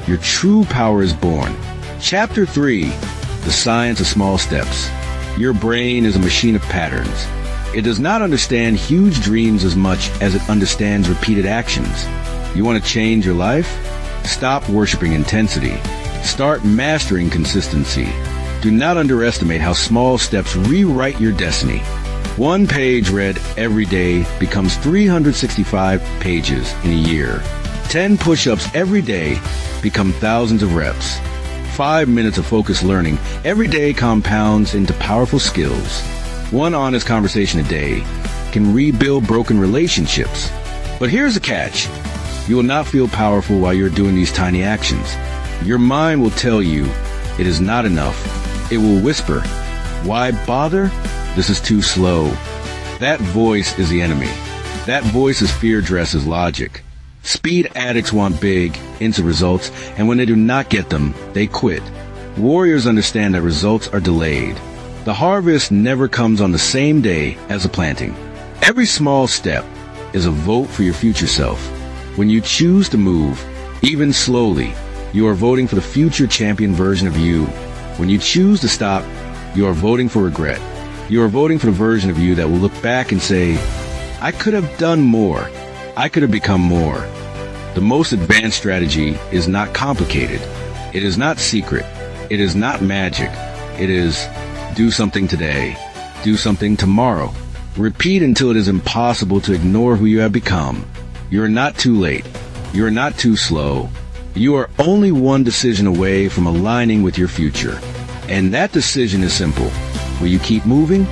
your true power is born. Chapter 3. The Science of Small Steps. Your brain is a machine of patterns. It does not understand huge dreams as much as it understands repeated actions. You want to change your life? Stop worshiping intensity. Start mastering consistency. Do not underestimate how small steps rewrite your destiny. One page read every day becomes 365 pages in a year. 10 push-ups every day become thousands of reps. 5 minutes of focused learning every day compounds into powerful skills. One honest conversation a day can rebuild broken relationships. But here's the catch. You will not feel powerful while you're doing these tiny actions. Your mind will tell you it is not enough. It will whisper, "Why bother? This is too slow." That voice is the enemy. That voice is fear dressed as logic. Speed addicts want big, instant results, and when they do not get them, they quit. Warriors understand that results are delayed. The harvest never comes on the same day as the planting. Every small step is a vote for your future self. When you choose to move, even slowly, you are voting for the future champion version of you. When you choose to stop, you are voting for regret. You are voting for the version of you that will look back and say, "I could have done more. I could have become more." The most advanced strategy is not complicated. It is not secret. It is not magic. It is do something today. Do something tomorrow. Repeat until it is impossible to ignore who you have become. You are not too late. You are not too slow. You are only one decision away from aligning with your future. And that decision is simple. Will you keep moving